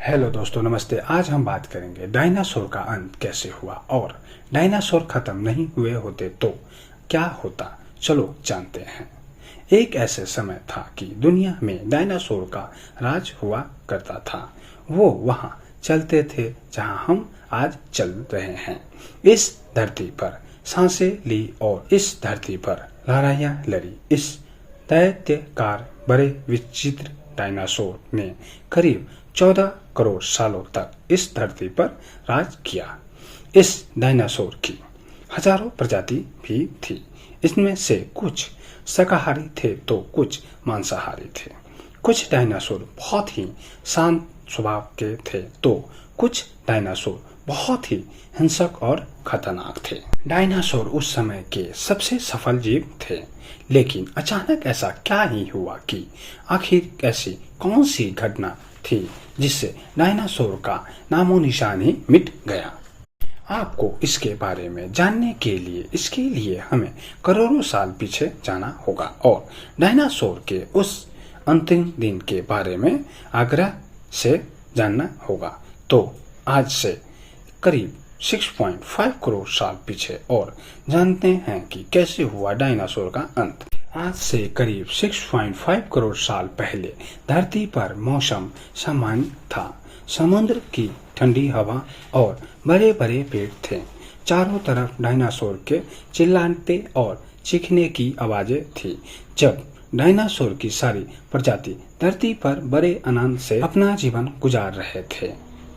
Hello दोस्तों, नमस्ते। आज हम बात करेंगे डायनासोर का अंत कैसे हुआ और डायनासोर खत्म नहीं हुए होते तो क्या होता। चलो जानते हैं। एक ऐसे समय था कि दुनिया में डायनासोर का राज हुआ करता था। वो वहां चलते थे जहां हम आज चल रहे हैं। इस धरती पर सांसें ली और इस धरती पर लड़ाइयां लड़ी। इस दैत्यकार बड़े विचित्र डायनासोर ने करीब 14 करोड़ सालों तक इस धरती पर राज किया। इस डायनासोर की हजारों प्रजाति भी थी। इसमें से कुछ शाकाहारी थे तो कुछ मांसाहारी थे। कुछ डायनासोर बहुत ही शांत स्वभाव के थे तो कुछ डायनासोर बहुत ही हिंसक और खतरनाक थे। डायनासोर उस समय के सबसे सफल जीव थे, लेकिन अचानक ऐसा क्या ही हुआ कि आखिर ऐसी कौन सी घटना थी जिससे डायनासोर का नामो निशान ही मिट गया। आपको इसके बारे में जानने के लिए इसके लिए हमें करोड़ों साल पीछे जाना होगा और डायनासोर के उस अंतिम दिन के बारे में आग्रह से जानना होगा। तो आज से करीब 6.5 करोड़ साल पीछे और जानते हैं कि कैसे हुआ डायनासोर का अंत। आज से करीब 6.5 करोड़ साल पहले धरती पर मौसम सामान्य था। समुद्र की ठंडी हवा और बड़े बड़े पेड़ थे। चारों तरफ डायनासोर के चिल्लाते और चीखने की आवाजें थी। जब डायनासोर की सारी प्रजाति धरती पर बड़े आनंद से अपना जीवन गुजार रहे थे,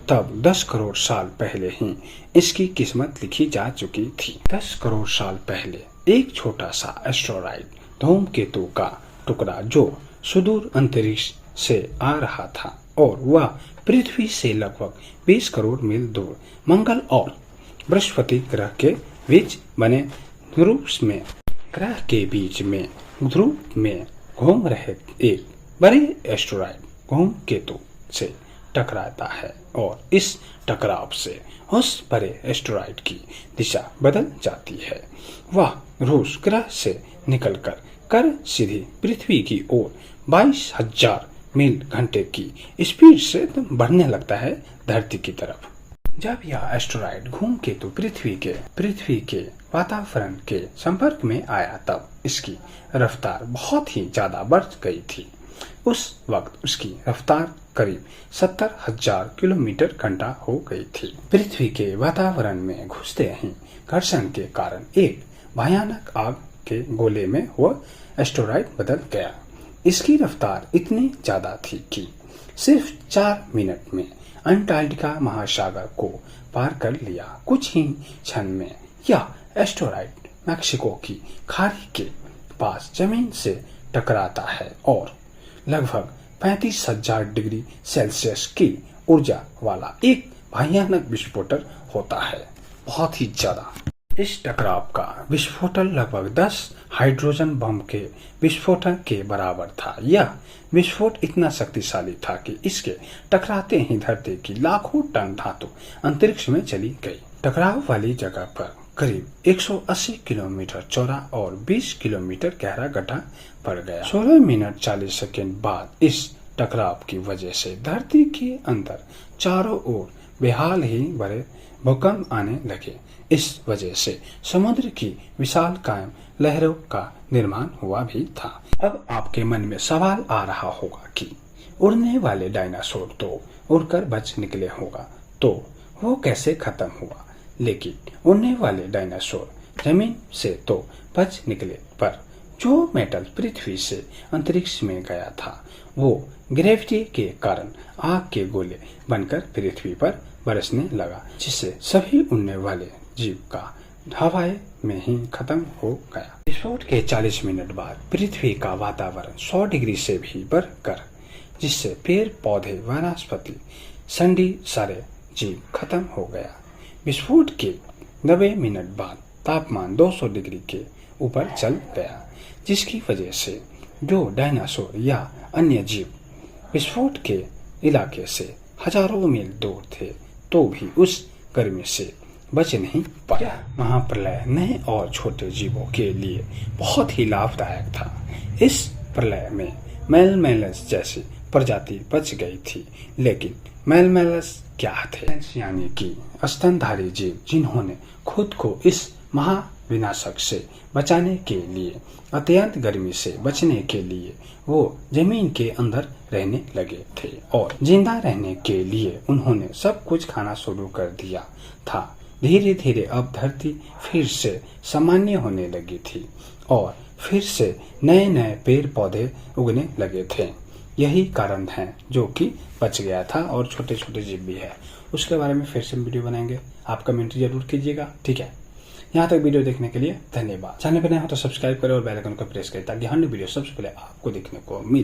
तब 10 करोड़ साल पहले ही इसकी किस्मत लिखी जा चुकी थी। 10 करोड़ साल पहले एक छोटा सा एस्टेरॉयड धूमकेतु का टुकड़ा जो सुदूर अंतरिक्ष से आ रहा था और वह पृथ्वी से लगभग 20 करोड़ मील दूर मंगल और बृहस्पति ग्रह के बीच बने ध्रुव में ग्रह के बीच में ध्रुव में घूम रहे एक बड़े एस्टेरॉयड धूमकेतु से टकराता है और इस टकराव से उस बड़े एस्टेरॉयड की दिशा बदल जाती है। वह रूस ग्रह से निकलकर सीधी पृथ्वी की ओर 22,000 मील घंटे की स्पीड से बढ़ने लगता है धरती की तरफ। जब यह एस्टेरॉयड धूमकेतु पृथ्वी के वातावरण के संपर्क में आया, तब इसकी रफ्तार बहुत ही ज्यादा बढ़ गई थी। उस वक्त उसकी रफ्तार करीब 70,000 किलोमीटर घंटा हो गई थी। पृथ्वी के वातावरण में घुसते ही घर्षण के कारण एक भयानक आग के गोले में वह एस्टेरॉयड बदल गया। इसकी रफ्तार इतनी ज्यादा थी कि सिर्फ 4 मिनट में अंटार्कटिका महासागर को पार कर लिया। कुछ ही क्षण में यह एस्टेरॉयड मैक्सिको की खाड़ी के पास जमीन से टकराता है और लगभग 35,000 डिग्री सेल्सियस की ऊर्जा वाला एक भयानक विस्फोटक होता है। बहुत ही ज्यादा। इस टकराव का विस्फोटन लगभग 10 हाइड्रोजन बम के विस्फोटन के बराबर था। यह विस्फोट इतना शक्तिशाली था कि इसके टकराते ही धरती की लाखों टन धातु अंतरिक्ष में चली गई। टकराव वाली जगह पर करीब 180 किलोमीटर चौड़ा और 20 किलोमीटर गहरा गड्ढा पड़ गया। 16 मिनट 40 सेकेंड बाद इस टकराव की वजह से धरती के अंदर चारों ओर बेहाल ही बड़े भूकंप आने लगे। इस वजह से समुद्र की विशाल कायम लहरों का निर्माण हुआ भी था। अब आपके मन में सवाल आ रहा होगा कि उड़ने वाले डायनासोर तो उड़कर बच निकले होगा, तो वो कैसे खत्म हुआ। लेकिन उड़ने वाले डायनासोर जमीन से तो बच निकले, पर जो मेटल पृथ्वी से अंतरिक्ष में गया था वो ग्रेविटी के कारण आग के गोले बनकर पृथ्वी पर बरसने लगा, जिससे सभी उड़ने वाले जीव का हवाई में ही खत्म हो गया। विस्फोट के 40 मिनट बाद पृथ्वी का वातावरण 100 डिग्री से भी बढ़कर, जिससे पेड़ पौधे वनस्पति संडी सारे जीव खत्म हो गया। विस्फोट के 90 मिनट बाद तापमान 200 डिग्री के ऊपर चल गया, जिसकी वजह से जो डायनासोर या अन्य जीव विस्फोट के इलाके से हजारों मील दूर थे तो भी उस गर्मी से बच नहीं पाया। महाप्रलय नए और छोटे जीवों के लिए बहुत ही लाभदायक था। इस प्रलय में मेलमेलस जैसे प्रजाति बच गई थी। लेकिन मैलमैलस क्या थे? यानी कि स्तनधारी जीव जिन्होंने खुद को इस महाविनाशक से बचाने के लिए, अत्यंत गर्मी से बचने के लिए वो जमीन के अंदर रहने लगे थे और जिंदा रहने के लिए उन्होंने सब कुछ खाना शुरू कर दिया था। धीरे धीरे अब धरती फिर से सामान्य होने लगी थी और फिर से नए नए पेड़ पौधे उगने लगे थे। यही कारण है जो कि बच गया था और छोटे छोटे जीव भी है। उसके बारे में फिर से वीडियो बनाएंगे, आप कमेंट जरूर कीजिएगा, ठीक है। यहाँ तक वीडियो देखने के लिए धन्यवाद। चैनल पर नए हो तो सब्सक्राइब करें और बेल आइकन को प्रेस करें ताकि हर वीडियो सबसे पहले आपको देखने को मिले।